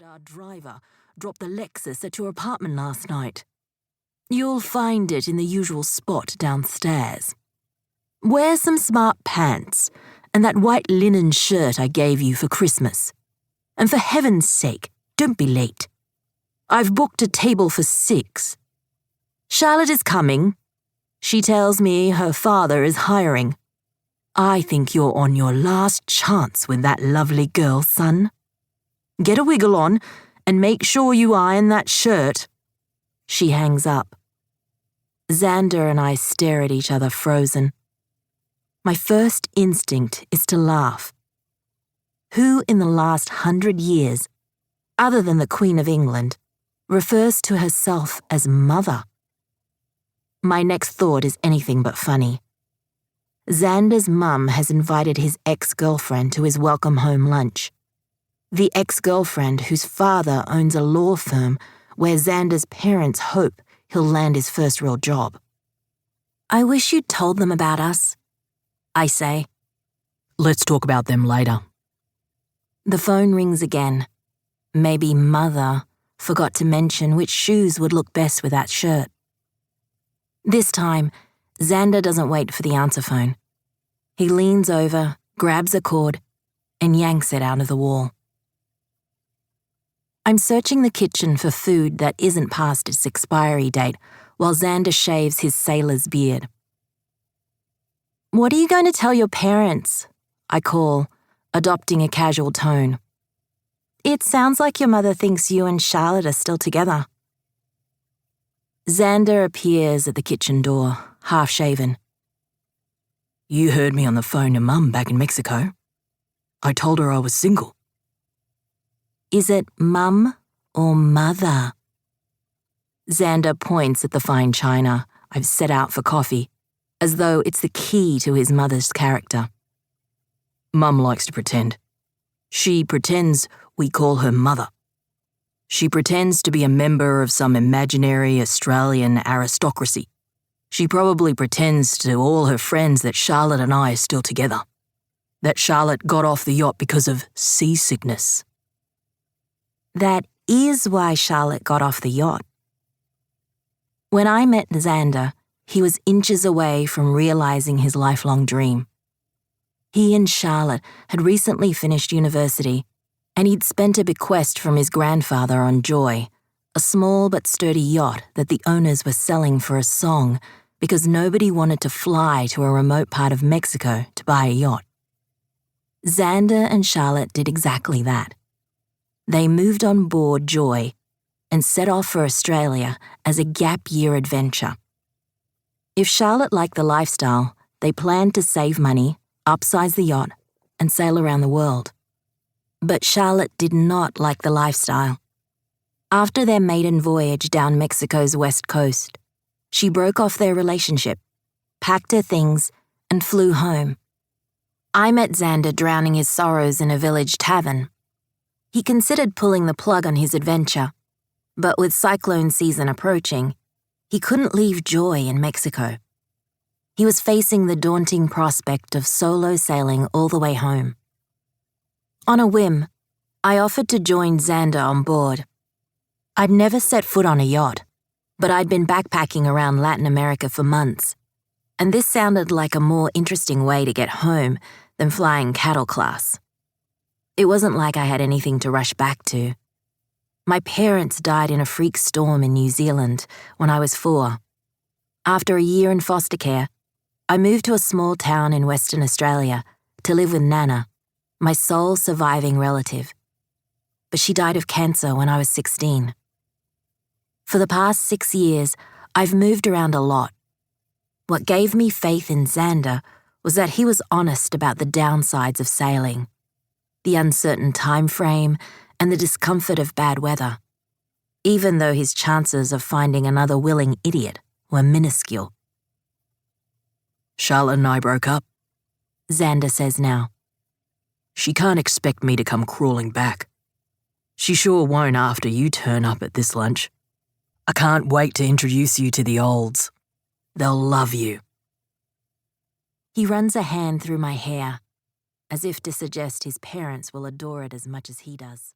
our driver dropped the Lexus at your apartment last night. You'll find it in the usual spot downstairs. Wear some smart pants and that white linen shirt I gave you for Christmas. And for heaven's sake, don't be late. I've booked a table for 6. Charlotte is coming. She tells me her father is hiring. I think you're on your last chance with that lovely girl, son. Get a wiggle on and make sure you iron that shirt. She hangs up. Xander and I stare at each other frozen. My first instinct is to laugh. Who in the last 100 years, other than the Queen of England, refers to herself as mother? My next thought is anything but funny. Xander's mum has invited his ex-girlfriend to his welcome home lunch. The ex-girlfriend whose father owns a law firm where Xander's parents hope he'll land his first real job. I wish you'd told them about us, I say. Let's talk about them later. The phone rings again. Maybe Mother forgot to mention which shoes would look best with that shirt. This time, Xander doesn't wait for the answer phone. He leans over, grabs a cord, and yanks it out of the wall. I'm searching the kitchen for food that isn't past its expiry date while Xander shaves his sailor's beard. What are you going to tell your parents? I call, adopting a casual tone. It sounds like your mother thinks you and Charlotte are still together. Xander appears at the kitchen door, half-shaven. You heard me on the phone to Mum back in Mexico. I told her I was single. Is it Mum or Mother? Xander points at the fine china I've set out for coffee, as though it's the key to his mother's character. Mum likes to pretend. She pretends we call her Mother. She pretends to be a member of some imaginary Australian aristocracy. She probably pretends to all her friends that Charlotte and I are still together. That Charlotte got off the yacht because of seasickness. That is why Charlotte got off the yacht. When I met Xander, he was inches away from realizing his lifelong dream. He and Charlotte had recently finished university, and he'd spent a bequest from his grandfather on Joy, a small but sturdy yacht that the owners were selling for a song because nobody wanted to fly to a remote part of Mexico to buy a yacht. Xander and Charlotte did exactly that. They moved on board Joy and set off for Australia as a gap-year adventure. If Charlotte liked the lifestyle, they planned to save money, upsize the yacht, and sail around the world. But Charlotte did not like the lifestyle. After their maiden voyage down Mexico's west coast, she broke off their relationship, packed her things, and flew home. I met Xander drowning his sorrows in a village tavern. He considered pulling the plug on his adventure, but with cyclone season approaching, he couldn't leave Joy in Mexico. He was facing the daunting prospect of solo sailing all the way home. On a whim, I offered to join Xander on board. I'd never set foot on a yacht, but I'd been backpacking around Latin America for months, and this sounded like a more interesting way to get home than flying cattle class. It wasn't like I had anything to rush back to. My parents died in a freak storm in New Zealand when I was 4. After a year in foster care, I moved to a small town in Western Australia to live with Nana, my sole surviving relative. But she died of cancer when I was 16. For the past 6 years, I've moved around a lot. What gave me faith in Xander was that he was honest about the downsides of sailing, the uncertain time frame, and the discomfort of bad weather, even though his chances of finding another willing idiot were minuscule. Charlotte and I broke up, Xander says now. She can't expect me to come crawling back. She sure won't after you turn up at this lunch. I can't wait to introduce you to the olds. They'll love you. He runs a hand through my hair, as if to suggest his parents will adore it as much as he does.